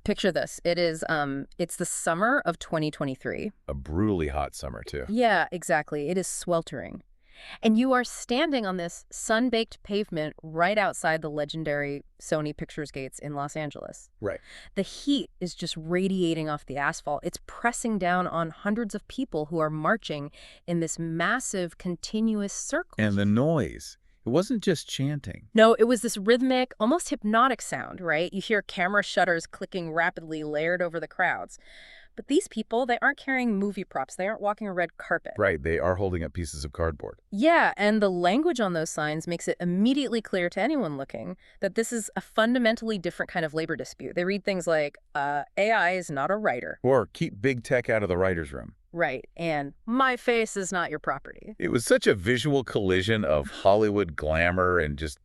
Picture this. It's the summer of 2023. A brutally hot summer, too. Yeah, exactly. It is sweltering. And you are standing on this sun-baked pavement right outside the legendary Sony Pictures gates in Los Angeles. Right. The heat is just radiating off the asphalt. It's pressing down on hundreds of people who are marching in this massive, continuous circle. And the noise. It wasn't just chanting. No, it was this rhythmic, almost hypnotic sound, right? You hear camera shutters clicking rapidly layered over the crowds. But these people, they aren't carrying movie props. They aren't walking a red carpet. Right, they are holding up pieces of cardboard. Yeah, and the language on those signs makes it immediately clear to anyone looking that this is a fundamentally different kind of labor dispute. They read things like, AI is not a writer. Or keep big tech out of the writer's room. Right, and my face is not your property. It was such a visual collision of Hollywood glamour and just,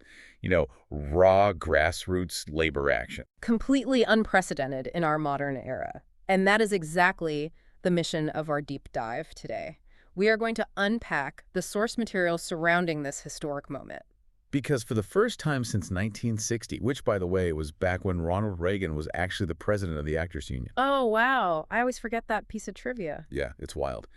raw grassroots labor action. Completely unprecedented in our modern era. And that is exactly the mission of our deep dive today. We are going to unpack the source material surrounding this historic moment. Because for the first time since 1960, which, by the way, was back when Ronald Reagan was actually the president of the Actors Union. Oh, wow. I always forget that piece of trivia. Yeah, it's wild.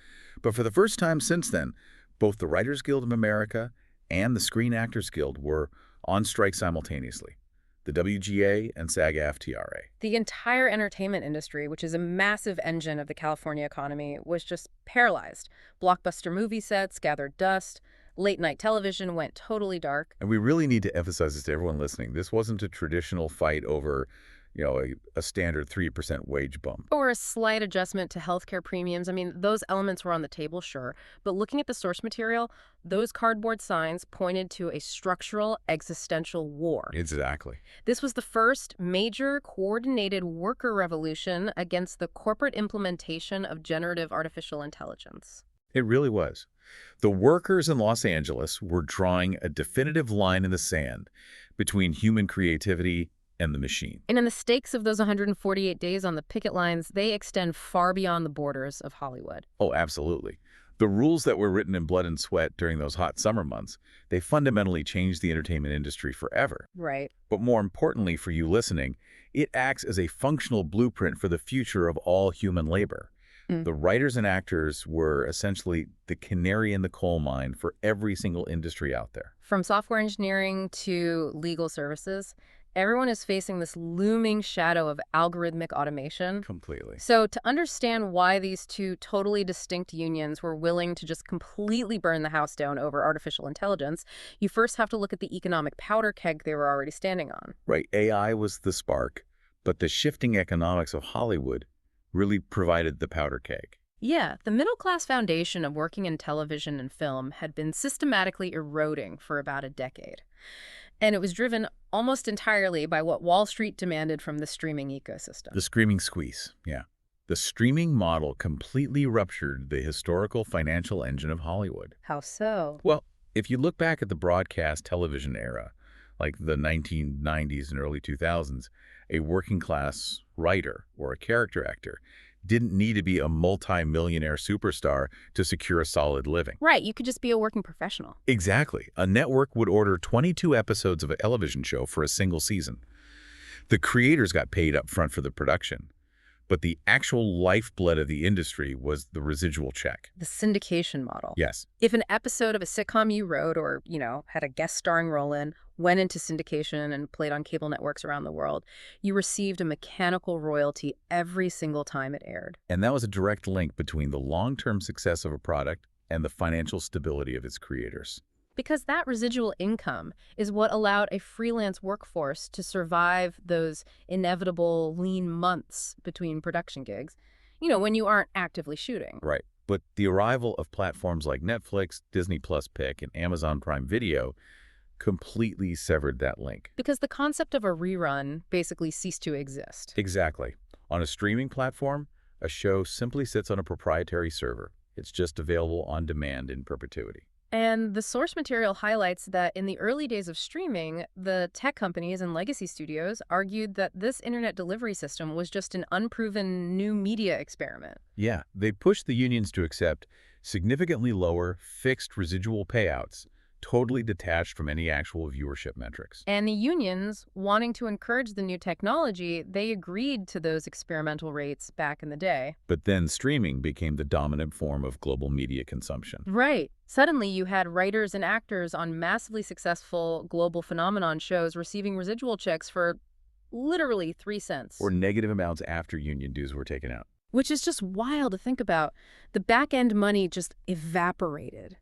But for the first time since then, both the Writers Guild of America and the Screen Actors Guild were on strike simultaneously. The WGA and SAG-AFTRA. The entire entertainment industry, which is a massive engine of the California economy, was just paralyzed. Blockbuster movie sets gathered dust. Late-night television went totally dark. And we really need to emphasize this to everyone listening. This wasn't a traditional fight over, a standard 3% wage bump. Or a slight adjustment to healthcare premiums. I mean, those elements were on the table, sure. But looking at the source material, those cardboard signs pointed to a structural, existential war. Exactly. This was the first major coordinated worker revolution against the corporate implementation of generative artificial intelligence. It really was. The workers in Los Angeles were drawing a definitive line in the sand between human creativity and the machine. And in the stakes of those 148 days on the picket lines, they extend far beyond the borders of Hollywood. Oh, absolutely. The rules that were written in blood and sweat during those hot summer months, they fundamentally changed the entertainment industry forever. Right. But more importantly for you listening, it acts as a functional blueprint for the future of all human labor. The writers and actors were essentially the canary in the coal mine for every single industry out there. From software engineering to legal services, everyone is facing this looming shadow of algorithmic automation. Completely. So to understand why these two totally distinct unions were willing to just completely burn the house down over artificial intelligence, you first have to look at the economic powder keg they were already standing on. Right. AI was the spark, but the shifting economics of Hollywood really provided the powder keg. Yeah, the middle-class foundation of working in television and film had been systematically eroding for about a decade. And it was driven almost entirely by what Wall Street demanded from the streaming ecosystem. The streaming squeeze, yeah. The streaming model completely ruptured the historical financial engine of Hollywood. How so? Well, if you look back at the broadcast television era, like the 1990s and early 2000s, a working-class writer or a character actor didn't need to be a multi-millionaire superstar to secure a solid living. Right, you could just be a working professional. Exactly. A network would order 22 episodes of a television show for a single season. The creators got paid up front for the production, but the actual lifeblood of the industry was the residual check. The syndication model. Yes. If an episode of a sitcom you wrote or, had a guest starring role in went into syndication and played on cable networks around the world, you received a mechanical royalty every single time it aired. And that was a direct link between the long-term success of a product and the financial stability of its creators. Because that residual income is what allowed a freelance workforce to survive those inevitable lean months between production gigs, when you aren't actively shooting. Right. But the arrival of platforms like Netflix, Disney Plus Pick, and Amazon Prime Video completely severed that link. Because the concept of a rerun basically ceased to exist. Exactly. On a streaming platform, a show simply sits on a proprietary server. It's just available on demand in perpetuity. And the source material highlights that in the early days of streaming, the tech companies and legacy studios argued that this internet delivery system was just an unproven new media experiment. Yeah, they pushed the unions to accept significantly lower fixed residual payouts totally detached from any actual viewership metrics. And the unions, wanting to encourage the new technology, they agreed to those experimental rates back in the day. But then streaming became the dominant form of global media consumption. Right. Suddenly, you had writers and actors on massively successful global phenomenon shows receiving residual checks for literally 3 cents. Or negative amounts after union dues were taken out. Which is just wild to think about. The back-end money just evaporated.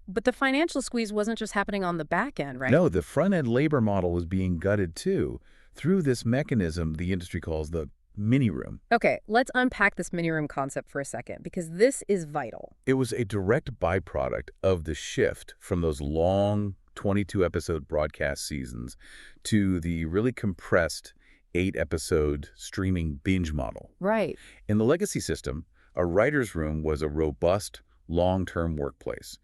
But the financial squeeze wasn't just happening on the back end, right? No, the front-end labor model was being gutted too, through this mechanism the industry calls the mini room. Okay, let's unpack this mini room concept for a second, because this is vital. It was a direct byproduct of the shift from those long 22-episode broadcast seasons to the really compressed 8-episode streaming binge model. Right. In the legacy system, a writer's room was a robust, long-term workplace.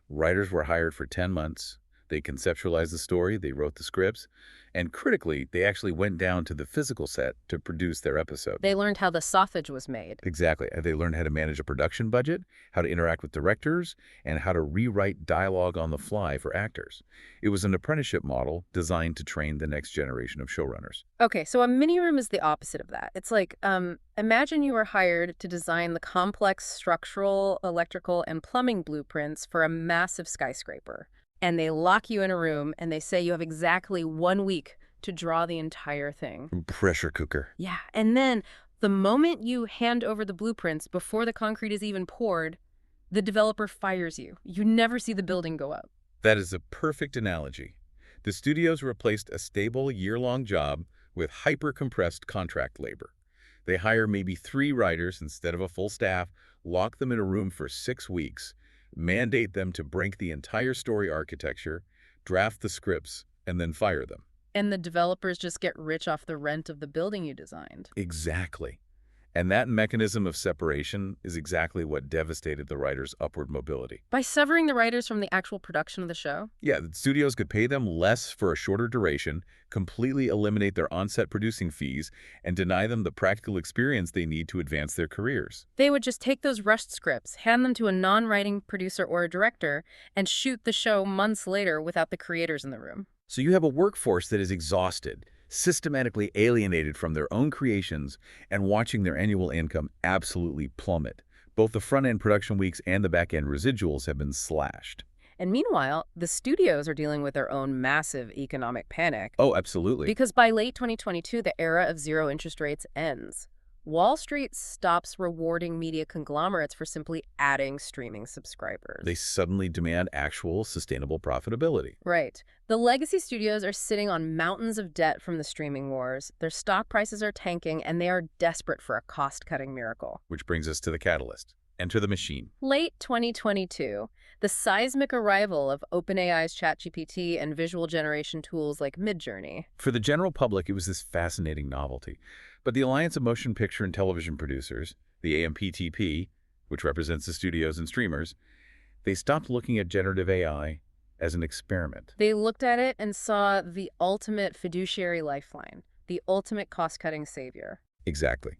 Writers were hired for 10 months. They conceptualized the story, they wrote the scripts, and critically, they actually went down to the physical set to produce their episode. They learned how the sausage was made. Exactly. They learned how to manage a production budget, how to interact with directors, and how to rewrite dialogue on the fly for actors. It was an apprenticeship model designed to train the next generation of showrunners. Okay, so a mini room is the opposite of that. It's like, imagine you were hired to design the complex structural, electrical, and plumbing blueprints for a massive skyscraper. And they lock you in a room and they say you have exactly 1 week to draw the entire thing. Pressure cooker. Yeah, and then the moment you hand over the blueprints before the concrete is even poured, the developer fires you. You never see the building go up. That is a perfect analogy. The studios replaced a stable year-long job with hyper-compressed contract labor. They hire maybe 3 writers instead of a full staff, lock them in a room for 6 weeks, mandate them to break the entire story architecture, draft the scripts, and then fire them. And the developers just get rich off the rent of the building you designed. Exactly. And that mechanism of separation is exactly what devastated the writers' upward mobility. By severing the writers from the actual production of the show? Yeah, the studios could pay them less for a shorter duration, completely eliminate their on-set producing fees, and deny them the practical experience they need to advance their careers. They would just take those rushed scripts, hand them to a non-writing producer or a director, and shoot the show months later without the creators in the room. So you have a workforce that is exhausted, systematically alienated from their own creations, and watching their annual income absolutely plummet. Both the front-end production weeks and the back-end residuals have been slashed. And meanwhile, the studios are dealing with their own massive economic panic. Oh, absolutely. Because by late 2022, the era of zero interest rates ends. Wall Street stops rewarding media conglomerates for simply adding streaming subscribers. They suddenly demand actual sustainable profitability. Right. The legacy studios are sitting on mountains of debt from the streaming wars. Their stock prices are tanking, and they are desperate for a cost-cutting miracle. Which brings us to the catalyst. Enter the machine. Late 2022, the seismic arrival of OpenAI's ChatGPT and visual generation tools like Midjourney. For the general public, it was this fascinating novelty. But the Alliance of Motion Picture and Television Producers, the AMPTP, which represents the studios and streamers, they stopped looking at generative AI as an experiment. They looked at it and saw the ultimate fiduciary lifeline, the ultimate cost-cutting savior. Exactly.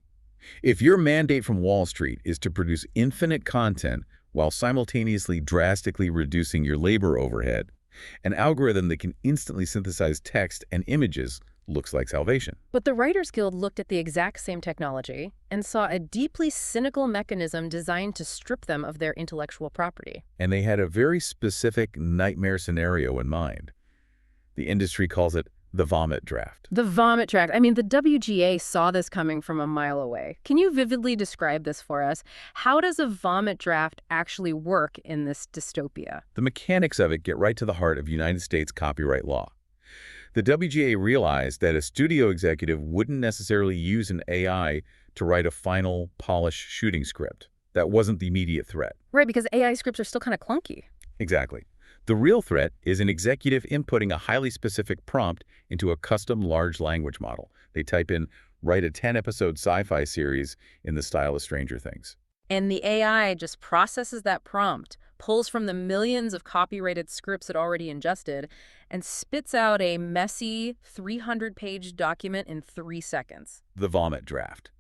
If your mandate from Wall Street is to produce infinite content while simultaneously drastically reducing your labor overhead, an algorithm that can instantly synthesize text and images looks like salvation. But the Writers Guild looked at the exact same technology and saw a deeply cynical mechanism designed to strip them of their intellectual property. And they had a very specific nightmare scenario in mind. The industry calls it the vomit draft. The vomit draft. I mean, the WGA saw this coming from a mile away. Can you vividly describe this for us? How does a vomit draft actually work in this dystopia? The mechanics of it get right to the heart of United States copyright law. The WGA realized that a studio executive wouldn't necessarily use an AI to write a final, polished shooting script. That wasn't the immediate threat. Right, because AI scripts are still kind of clunky. Exactly. The real threat is an executive inputting a highly specific prompt into a custom large language model. They type in, write a 10-episode sci-fi series in the style of Stranger Things. And the AI just processes that prompt, pulls from the millions of copyrighted scripts it already ingested, and spits out a messy 300-page document in 3 seconds. The vomit draft.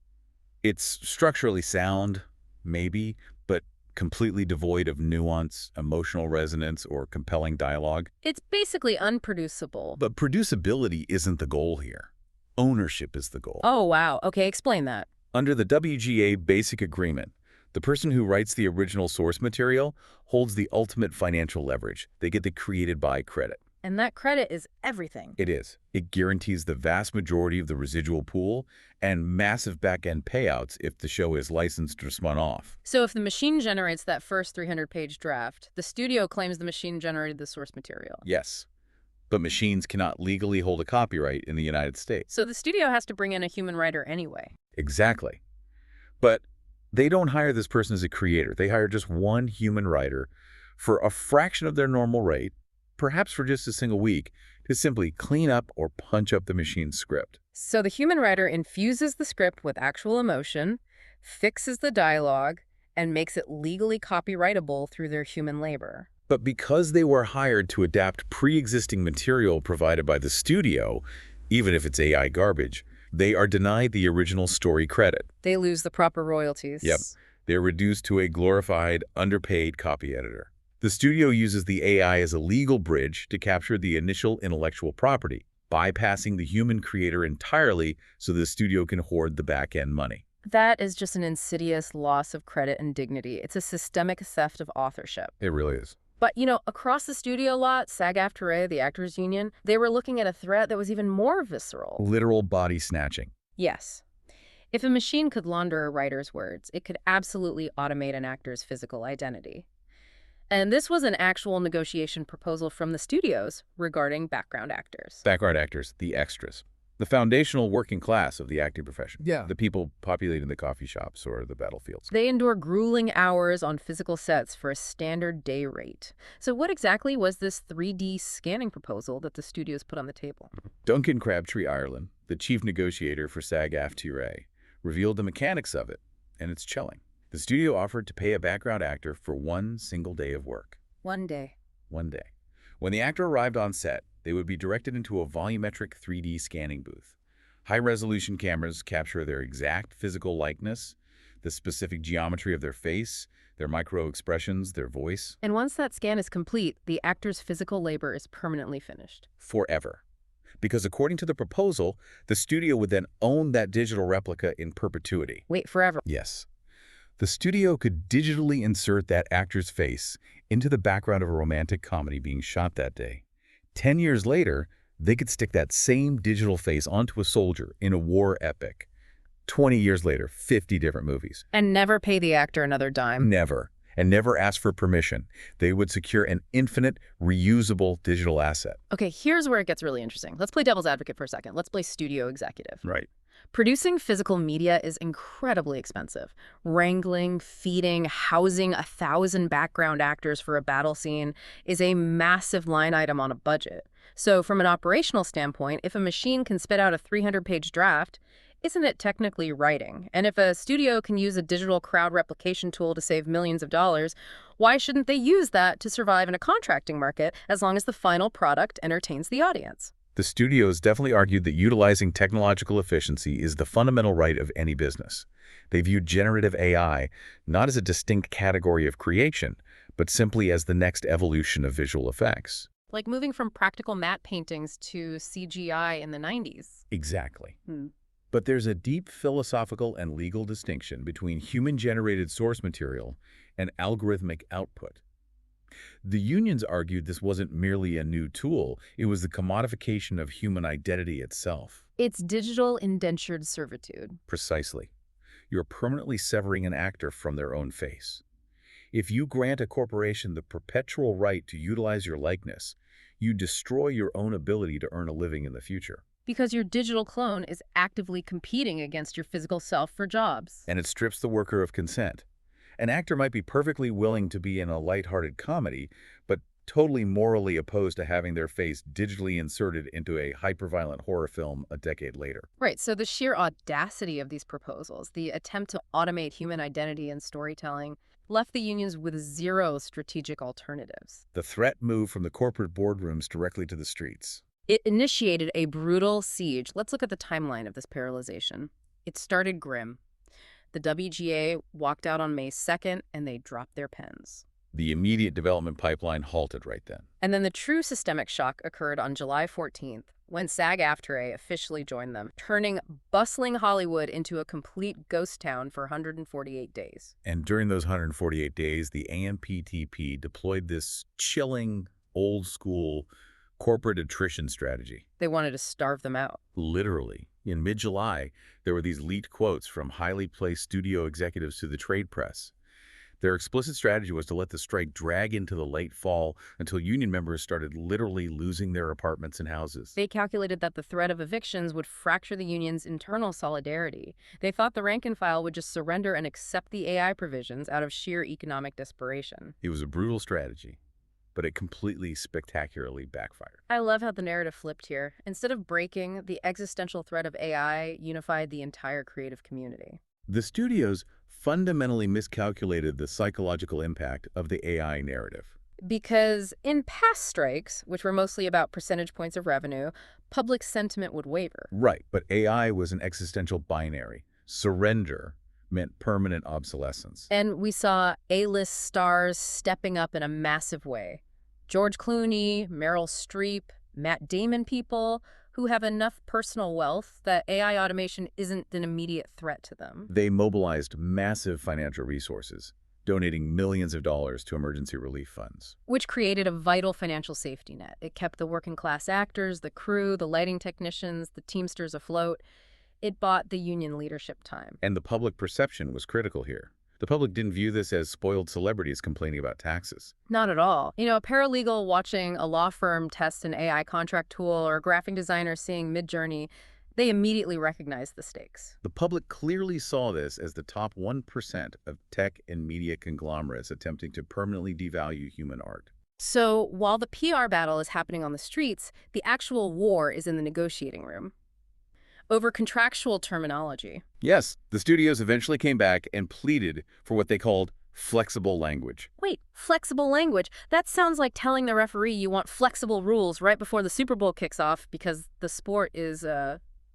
It's structurally sound, maybe, but completely devoid of nuance, emotional resonance, or compelling dialogue. It's basically unproducible. But producibility isn't the goal here. Ownership is the goal. Oh, wow. Okay, explain that. Under the WGA Basic Agreement, the person who writes the original source material holds the ultimate financial leverage. They get the created by credit. And that credit is everything. It is. It guarantees the vast majority of the residual pool and massive back-end payouts if the show is licensed or spun off. So if the machine generates that first 300-page draft, the studio claims the machine generated the source material. Yes, but machines cannot legally hold a copyright in the United States. So the studio has to bring in a human writer anyway. Exactly. But they don't hire this person as a creator. They hire just one human writer for a fraction of their normal rate, perhaps for just a single week, to simply clean up or punch up the machine's script. So the human writer infuses the script with actual emotion, fixes the dialogue, and makes it legally copyrightable through their human labor. But because they were hired to adapt pre-existing material provided by the studio, even if it's AI garbage, they are denied the original story credit. They lose the proper royalties. Yep. They're reduced to a glorified, underpaid copy editor. The studio uses the AI as a legal bridge to capture the initial intellectual property, bypassing the human creator entirely so the studio can hoard the back-end money. That is just an insidious loss of credit and dignity. It's a systemic theft of authorship. It really is. But, across the studio lot, SAG-AFTRA, the actors union, they were looking at a threat that was even more visceral. Literal body snatching. Yes. If a machine could launder a writer's words, it could absolutely automate an actor's physical identity. And this was an actual negotiation proposal from the studios regarding background actors. Background actors, the extras. The foundational working class of the acting profession. Yeah. The people populating the coffee shops or the battlefields. They endure grueling hours on physical sets for a standard day rate. So what exactly was this 3D scanning proposal that the studios put on the table? Duncan Crabtree Ireland, the chief negotiator for SAG-AFTRA, revealed the mechanics of it, and it's chilling. The studio offered to pay a background actor for one single day of work. One day. One day. When the actor arrived on set, they would be directed into a volumetric 3D scanning booth. High-resolution cameras capture their exact physical likeness, the specific geometry of their face, their micro-expressions, their voice. And once that scan is complete, the actor's physical labor is permanently finished. Forever. Because according to the proposal, the studio would then own that digital replica in perpetuity. Wait, forever? Yes. The studio could digitally insert that actor's face into the background of a romantic comedy being shot that day. 10 years later, they could stick that same digital face onto a soldier in a war epic. 20 years later, 50 different movies. And never pay the actor another dime. Never. And never ask for permission. They would secure an infinite, reusable digital asset. Okay, here's where it gets really interesting. Let's play devil's advocate for a second. Let's play studio executive. Right. Producing physical media is incredibly expensive. Wrangling, feeding, housing 1,000 background actors for a battle scene is a massive line item on a budget. So from an operational standpoint, if a machine can spit out a 300-page draft, isn't it technically writing? And if a studio can use a digital crowd replication tool to save millions of dollars, why shouldn't they use that to survive in a contracting market as long as the final product entertains the audience? The studios definitely argued that utilizing technological efficiency is the fundamental right of any business. They viewed generative AI not as a distinct category of creation, but simply as the next evolution of visual effects. Like moving from practical matte paintings to CGI in the 90s. Exactly. But there's a deep philosophical and legal distinction between human-generated source material and algorithmic output. The unions argued this wasn't merely a new tool, it was the commodification of human identity itself. It's digital indentured servitude. Precisely. You're permanently severing an actor from their own face. If you grant a corporation the perpetual right to utilize your likeness, you destroy your own ability to earn a living in the future. Because your digital clone is actively competing against your physical self for jobs. And it strips the worker of consent. An actor might be perfectly willing to be in a lighthearted comedy, but totally morally opposed to having their face digitally inserted into a hyperviolent horror film a decade later. Right, so the sheer audacity of these proposals, the attempt to automate human identity and storytelling, left the unions with zero strategic alternatives. The threat moved from the corporate boardrooms directly to the streets. It initiated a brutal siege. Let's look at the timeline of this paralyzation. It started grim. The WGA walked out on May 2nd, and they dropped their pens. The immediate development pipeline halted right then. And then the true systemic shock occurred on July 14th, when SAG-AFTRA officially joined them, turning bustling Hollywood into a complete ghost town for 148 days. And during those 148 days, the AMPTP deployed this chilling, old-school corporate attrition strategy. They wanted to starve them out. Literally. In mid-July, there were these leaked quotes from highly placed studio executives to the trade press. Their explicit strategy was to let the strike drag into the late fall until union members started literally losing their apartments and houses. They calculated that the threat of evictions would fracture the union's internal solidarity. They thought the rank and file would just surrender and accept the AI provisions out of sheer economic desperation. It was a brutal strategy, but it completely spectacularly backfired. I love how the narrative flipped here. Instead of breaking, the existential threat of AI unified the entire creative community. The studios fundamentally miscalculated the psychological impact of the AI narrative. Because in past strikes, which were mostly about percentage points of revenue, public sentiment would waver. Right, but AI was an existential binary. Surrender meant permanent obsolescence. And we saw A-list stars stepping up in a massive way. George Clooney, Meryl Streep, Matt Damon people who have enough personal wealth that AI automation isn't an immediate threat to them. They mobilized massive financial resources, donating millions of dollars to emergency relief funds. Which created a vital financial safety net. It kept the working class actors, the crew, the lighting technicians, the Teamsters afloat. It bought the union leadership time. And the public perception was critical here. The public didn't view this as spoiled celebrities complaining about taxes. Not at all. You know, a paralegal watching a law firm test an AI contract tool or a graphic designer seeing Midjourney, they immediately recognized the stakes. The public clearly saw this as the top 1% of tech and media conglomerates attempting to permanently devalue human art. So while the PR battle is happening on the streets, the actual war is in the negotiating room. Over contractual terminology. Yes, the studios eventually came back and pleaded for what they called flexible language. Wait, flexible language? That sounds like telling the referee you want flexible rules right before the Super Bowl kicks off because the sport is,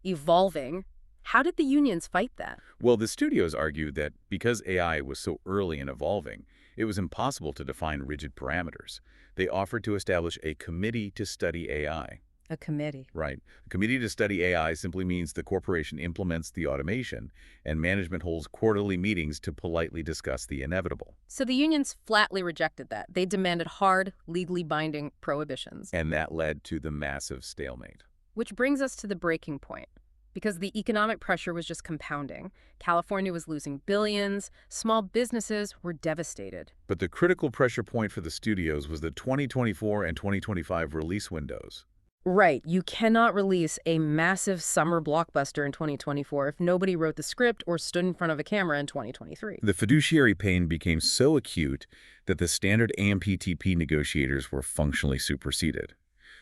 evolving. How did the unions fight that? Well, the studios argued that because AI was so early and evolving, it was impossible to define rigid parameters. They offered to establish a committee to study AI. A committee. Right. A committee to study AI simply means the corporation implements the automation, and management holds quarterly meetings to politely discuss the inevitable. So the unions flatly rejected that. They demanded hard, legally binding prohibitions. And that led to the massive stalemate. Which brings us to the breaking point. Because the economic pressure was just compounding. California was losing billions. Small businesses were devastated. But the critical pressure point for the studios was the 2024 and 2025 release windows. Right. You cannot release a massive summer blockbuster in 2024 if nobody wrote the script or stood in front of a camera in 2023. The fiduciary pain became so acute that the standard AMPTP negotiators were functionally superseded.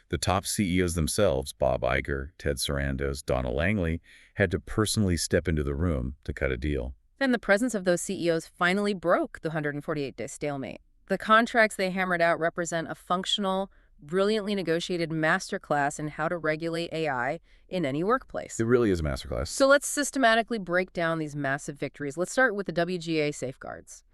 The top CEOs themselves, Bob Iger, Ted Sarandos, Donna Langley, had to personally step into the room to cut a deal. And the presence of those CEOs finally broke the 148-day stalemate. The contracts they hammered out represent a functional, brilliantly negotiated masterclass in how to regulate AI in any workplace. It really is a masterclass. So let's systematically break down these massive victories. Let's start with the WGA safeguards.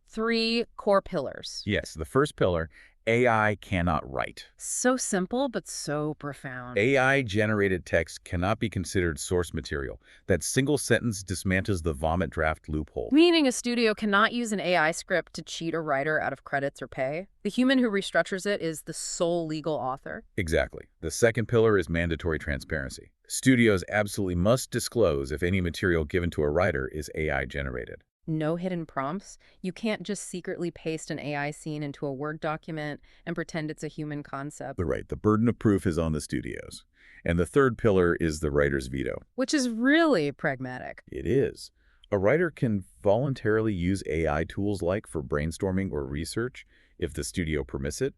3 core pillars. Yes, the first pillar, AI cannot write. So simple, but so profound. AI-generated text cannot be considered source material. That single sentence dismantles the vomit draft loophole. Meaning a studio cannot use an AI script to cheat a writer out of credits or pay. The human who restructures it is the sole legal author. Exactly. The second pillar is mandatory transparency. Studios absolutely must disclose if any material given to a writer is AI-generated. No hidden prompts. You can't just secretly paste an AI scene into a Word document and pretend it's a human concept. Right. The burden of proof is on the studios. And the third pillar is the writer's veto. Which is really pragmatic. It is. A writer can voluntarily use AI tools for brainstorming or research if the studio permits it,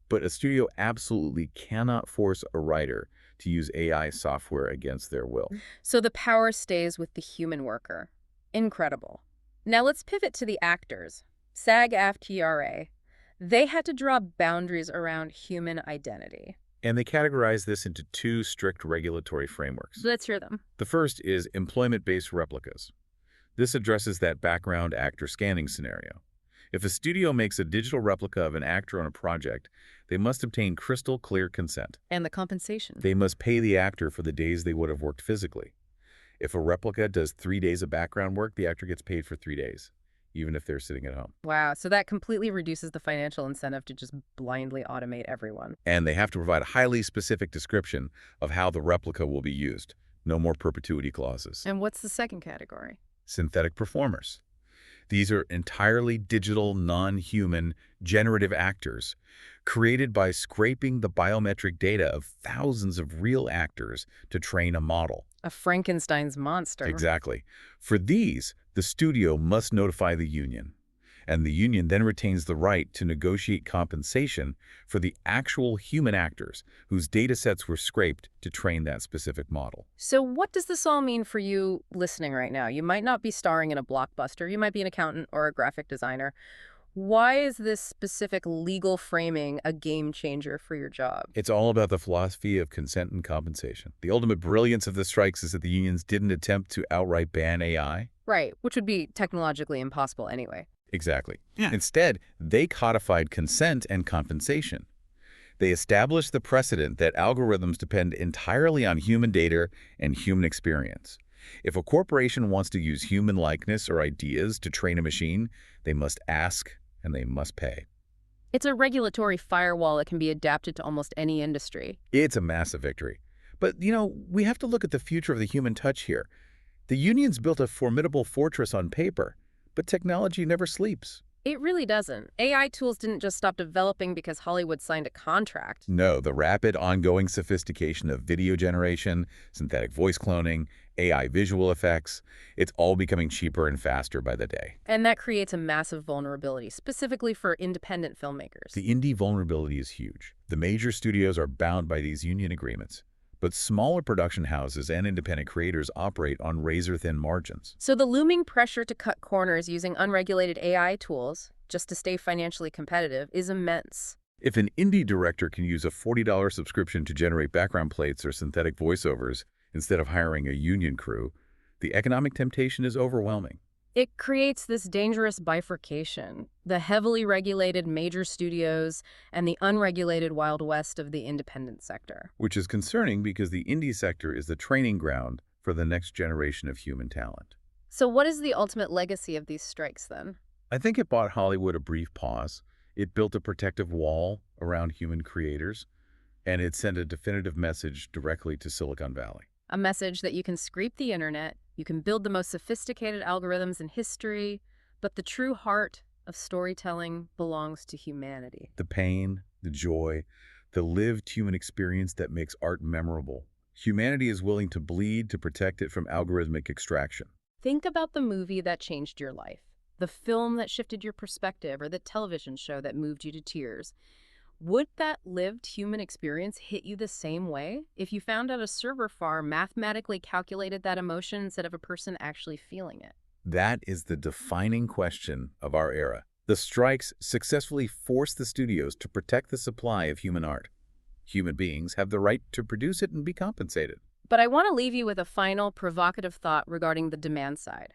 but a studio absolutely cannot force a writer to use AI software against their will. So the power stays with the human worker. Incredible. Now let's pivot to the actors. SAG-AFTRA. They had to draw boundaries around human identity. And they categorize this into 2 strict regulatory frameworks. Let's hear them. The first is employment-based replicas. This addresses that background actor scanning scenario. If a studio makes a digital replica of an actor on a project, they must obtain crystal clear consent. And the compensation. They must pay the actor for the days they would have worked physically. If a replica does 3 days of background work, the actor gets paid for 3 days, even if they're sitting at home. Wow, so that completely reduces the financial incentive to just blindly automate everyone. And they have to provide a highly specific description of how the replica will be used. No more perpetuity clauses. And what's the second category? Synthetic performers. These are entirely digital, non-human, generative actors created by scraping the biometric data of thousands of real actors to train a model. A Frankenstein's monster. Exactly. For these, the studio must notify the union, and the union then retains the right to negotiate compensation for the actual human actors whose data sets were scraped to train that specific model. So what does this all mean for you listening right now? You might not be starring in a blockbuster. You might be an accountant or a graphic designer. Why is this specific legal framing a game changer for your job? It's all about the philosophy of consent and compensation. The ultimate brilliance of the strikes is that the unions didn't attempt to outright ban AI. Right, which would be technologically impossible anyway. Exactly. Yeah. Instead, they codified consent and compensation. They established the precedent that algorithms depend entirely on human data and human experience. If a corporation wants to use human likeness or ideas to train a machine, they must ask and they must pay. It's a regulatory firewall that can be adapted to almost any industry. It's a massive victory. But, we have to look at the future of the human touch here. The unions built a formidable fortress on paper, but technology never sleeps. It really doesn't. AI tools didn't just stop developing because Hollywood signed a contract. No, the rapid ongoing sophistication of video generation, synthetic voice cloning, AI visual effects, it's all becoming cheaper and faster by the day. And that creates a massive vulnerability, specifically for independent filmmakers. The indie vulnerability is huge. The major studios are bound by these union agreements, but smaller production houses and independent creators operate on razor-thin margins. So the looming pressure to cut corners using unregulated AI tools, just to stay financially competitive, is immense. If an indie director can use a $40 subscription to generate background plates or synthetic voiceovers instead of hiring a union crew, the economic temptation is overwhelming. It creates this dangerous bifurcation, the heavily regulated major studios and the unregulated Wild West of the independent sector. Which is concerning because the indie sector is the training ground for the next generation of human talent. So what is the ultimate legacy of these strikes, then? I think it bought Hollywood a brief pause. It built a protective wall around human creators, and it sent a definitive message directly to Silicon Valley. A message that you can scrape the internet, you can build the most sophisticated algorithms in history, but the true heart of storytelling belongs to humanity. The pain, the joy, the lived human experience that makes art memorable. Humanity is willing to bleed to protect it from algorithmic extraction. Think about the movie that changed your life, the film that shifted your perspective, or the television show that moved you to tears. Would that lived human experience hit you the same way if you found out a server farm mathematically calculated that emotion instead of a person actually feeling it? That is the defining question of our era. The strikes successfully forced the studios to protect the supply of human art. Human beings have the right to produce it and be compensated. But I want to leave you with a final provocative thought regarding the demand side.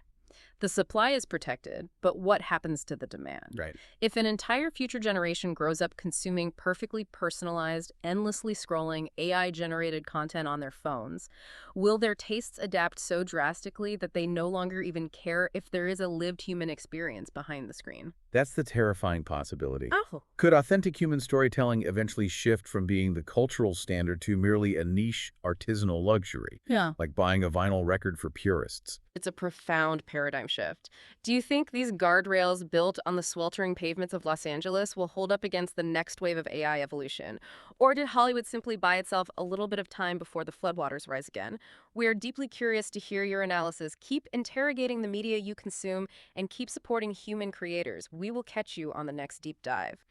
The supply is protected, but what happens to the demand? Right. If an entire future generation grows up consuming perfectly personalized, endlessly scrolling, AI-generated content on their phones, will their tastes adapt so drastically that they no longer even care if there is a lived human experience behind the screen? That's the terrifying possibility. Oh. Could authentic human storytelling eventually shift from being the cultural standard to merely a niche artisanal luxury? Yeah. Like buying a vinyl record for purists. It's a profound paradigm shift. Do you think these guardrails built on the sweltering pavements of Los Angeles will hold up against the next wave of AI evolution? Or did Hollywood simply buy itself a little bit of time before the floodwaters rise again? We are deeply curious to hear your analysis. Keep interrogating the media you consume and keep supporting human creators. We will catch you on the next deep dive.